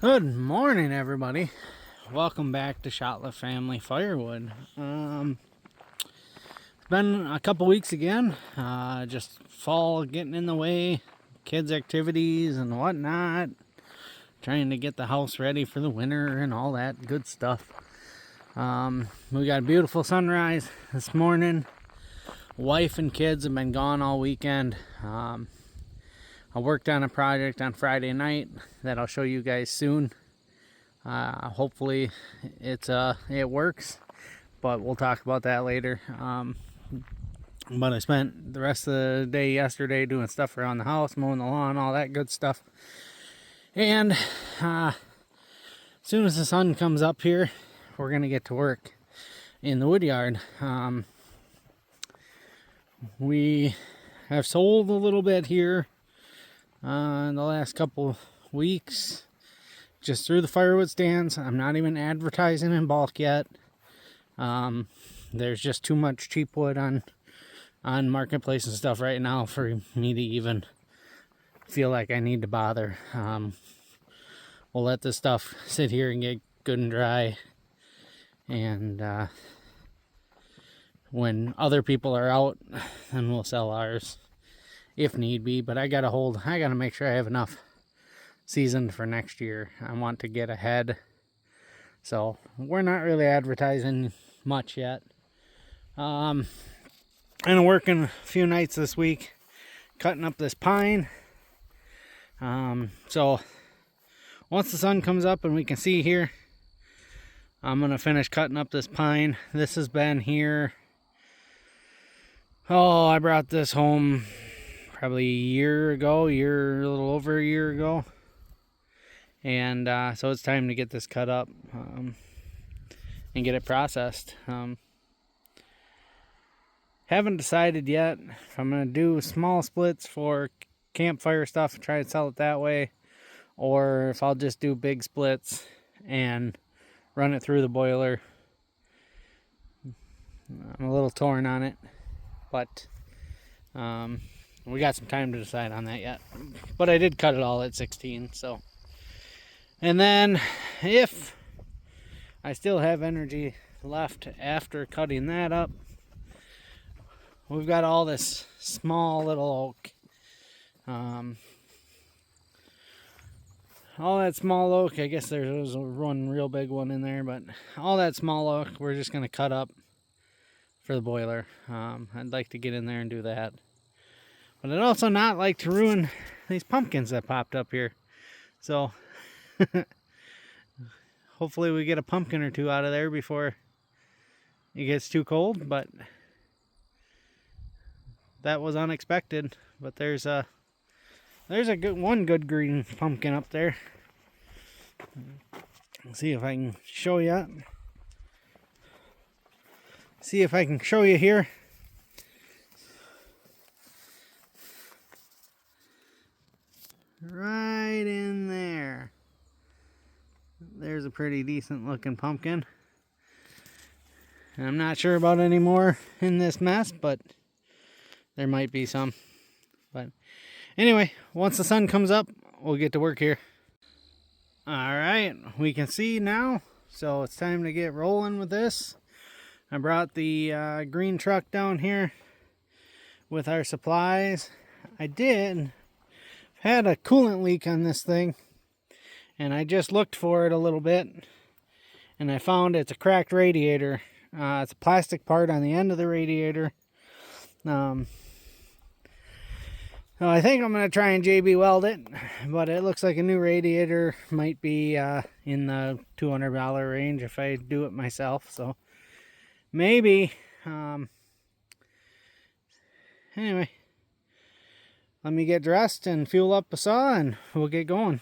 Good morning, everybody. Welcome back to Shotlift Family Firewood. It's been a couple weeks again. Just fall getting in the way, kids' activities and whatnot. Trying to get the house ready for the winter and all that good stuff. We got a beautiful sunrise this morning. Wife and kids have been gone all weekend. I worked on a project on Friday night that I'll show you guys soon. Hopefully it works, but we'll talk about that later. But I spent the rest of the day yesterday doing stuff around the house, mowing the lawn, all that good stuff. And as soon as the sun comes up here, we're going to get to work in the woodyard. We have sold a little bit here in the last couple weeks, just through the firewood stands. I'm not even advertising in bulk yet. There's just too much cheap wood on marketplace and stuff right now for me to even feel like I need to bother. We'll let this stuff sit here and get good and dry, and when other people are out, then we'll sell ours if need be. But I gotta make sure I have enough seasoned for next year. I want to get ahead, so we're not really advertising much yet. I'm working a few nights this week cutting up this pine. So once the sun comes up and we can see here, I'm gonna finish cutting up this pine. This has been here, I brought this home probably a little over a year ago. And so it's time to get this cut up and get it processed. Haven't decided yet if I'm going to do small splits for campfire stuff and try to sell it that way, or if I'll just do big splits and run it through the boiler. I'm a little torn on it, but we got some time to decide on that yet. But I did cut it all at 16, so. And then if I still have energy left after cutting that up, we've got all this small little oak. All that small oak, I guess there's one real big one in there, but all that small oak we're just going to cut up for the boiler. I'd like to get in there and do that. But I'd also not like to ruin these pumpkins that popped up here. So hopefully we get a pumpkin or two out of there before it gets too cold, but that was unexpected. But there's a good green pumpkin up there. Let's see if I can show you. See if I can show you here. Right in there. There's a pretty decent looking pumpkin. And I'm not sure about any more in this mess, but there might be some. But anyway, once the sun comes up, we'll get to work here. Alright, we can see now, so it's time to get rolling with this. I brought the green truck down here with our supplies. I had a coolant leak on this thing, and I just looked for it a little bit, and I found it's a cracked radiator. It's a plastic part on the end of the radiator. So I think I'm going to try and JB weld it, but it looks like a new radiator might be in the $200 range if I do it myself, so maybe. Anyway, let me get dressed and fuel up a saw and we'll get going.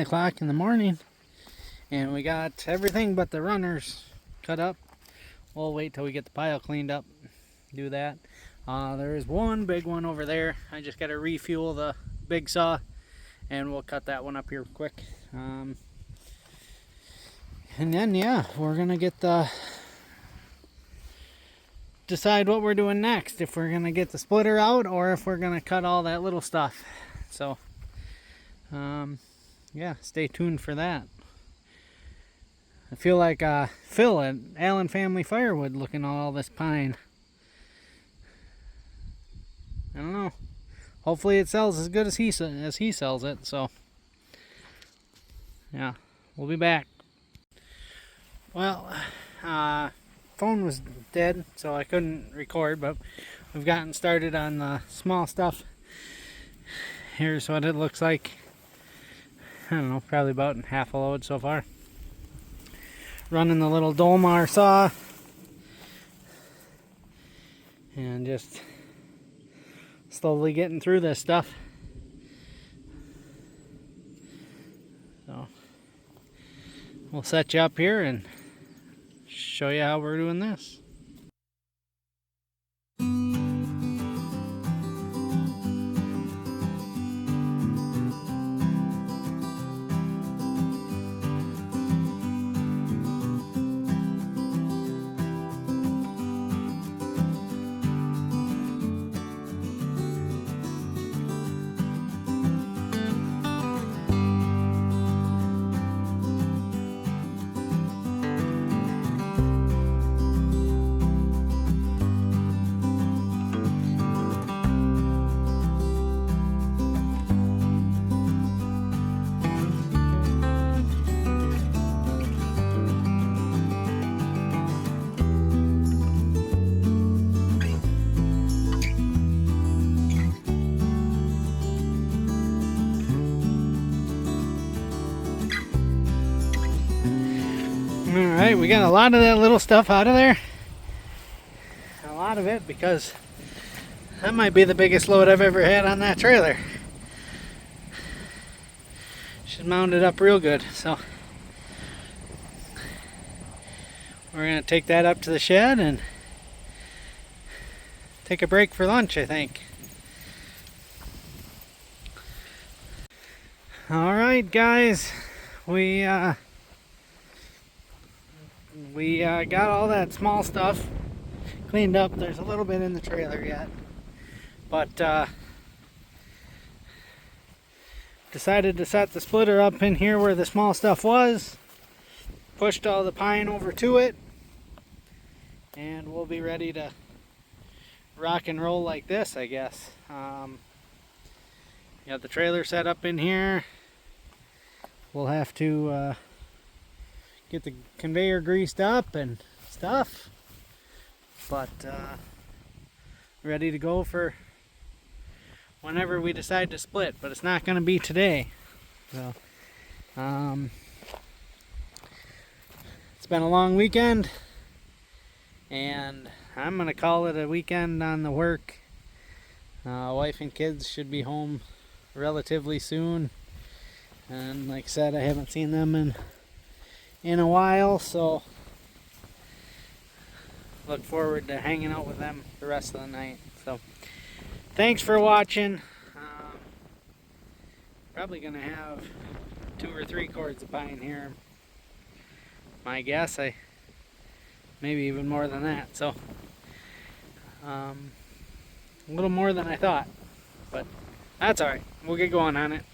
o'clock in the morning, and we got everything but the runners cut up. We'll wait till we get the pile cleaned up, do that. There is one big one over there. I just got to refuel the big saw, and we'll cut that one up here quick. And then, yeah, we're gonna get decide what we're doing next. If we're gonna get the splitter out or if we're gonna cut all that little stuff. So, yeah, stay tuned for that. I feel like Phil at Allen Family Firewood looking at all this pine. I don't know. Hopefully it sells as good as he sells it. So, yeah, we'll be back. Well, phone was dead, so I couldn't record, but we've gotten started on the small stuff. Here's what it looks like. I don't know, probably about half a load so far. Running the little Dolmar saw and just slowly getting through this stuff. So we'll set you up here and show you how we're doing this. Alright, we got a lot of that little stuff out of there. A lot of it, because that might be the biggest load I've ever had on that trailer. She's mounted up real good, so we're going to take that up to the shed and take a break for lunch, I think. Alright guys, we got all that small stuff cleaned up. There's a little bit in the trailer yet, but decided to set the splitter up in here where the small stuff was, pushed all the pine over to it, and we'll be ready to rock and roll like this, I guess. Got the trailer set up in here. We'll have to get the conveyor greased up and stuff, but ready to go for whenever we decide to split, but it's not going to be today. So it's been a long weekend, and I'm going to call it a weekend on the work. Wife and kids should be home relatively soon, and like I said, I haven't seen them in a while, so look forward to hanging out with them the rest of the night. So thanks for watching. Probably gonna have 2 or 3 cords of pine here, my guess. Maybe even more than that, so a little more than I thought, but that's alright. We'll get going on it.